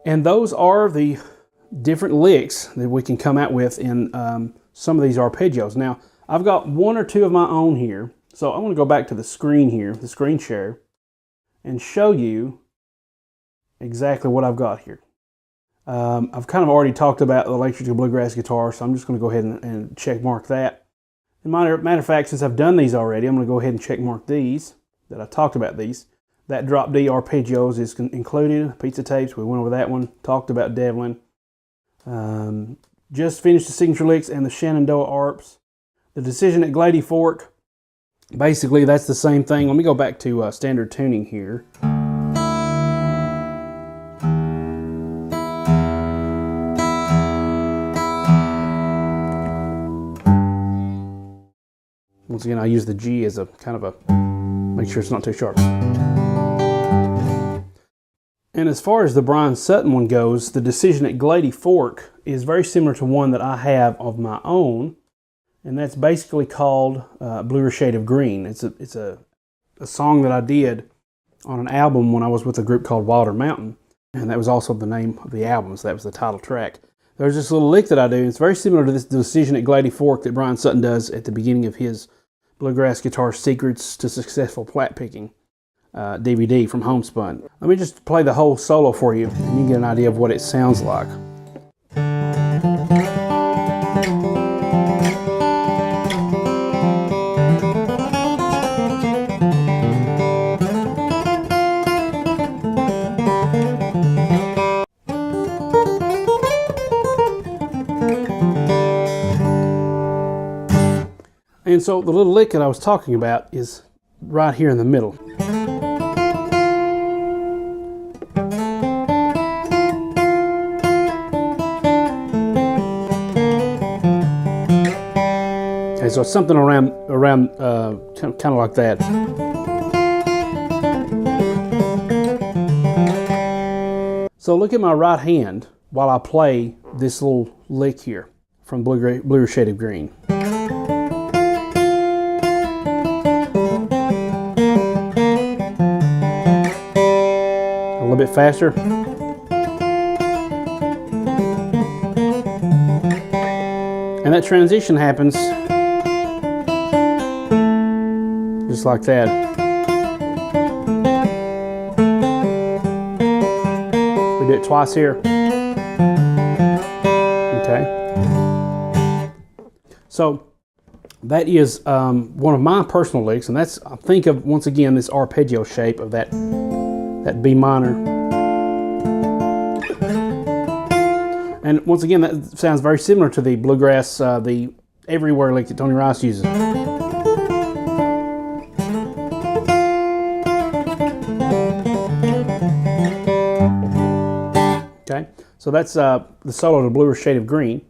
And those are the different licks that we can come out with in some of these arpeggios. Now, I've got one or two of my own here. So I want to go back to the screen here, the screen share, and show you exactly what I've got here. I've kind of already talked about the electric bluegrass guitar, so I'm just going to go ahead and check mark that. As a matter of fact, since I've done these already, I'm going to go ahead and check mark these, that I talked about these. That drop D arpeggios is included, pizza tapes, we went over that one, talked about Devlin. Just finished the signature licks and the Shenandoah arps. The decision at Glady Fork, basically that's the same thing. Let me go back to standard tuning here. Once again, I use the G as a kind of a, make sure it's not too sharp. And as far as the Bryan Sutton one goes, the decision at Glady Fork is very similar to one that I have of my own, and that's basically called Bluer Shade of Green. It's a song that I did on an album when I was with a group called Wilder Mountain, and that was also the name of the album, so that was the title track. There's this little lick that I do, and it's very similar to this decision at Glady Fork that Bryan Sutton does at the beginning of his Bluegrass Guitar Secrets to Successful Plat Picking DVD from Homespun. Let me just play the whole solo for you, and you get an idea of what it sounds like. And so the little lick that I was talking about is right here in the middle. Okay, so it's something around kind of like that. So look at my right hand while I play this little lick here from Bluer Shade of Green. A little bit faster. And that transition happens just like that. We do it twice here. Okay. So that is one of my personal licks, and that's, I think of, once again, this arpeggio shape of that B minor. And once again, that sounds very similar to the bluegrass, the everywhere lick that Tony Rice uses. Okay, so that's the solo to Bluer Shade of Green.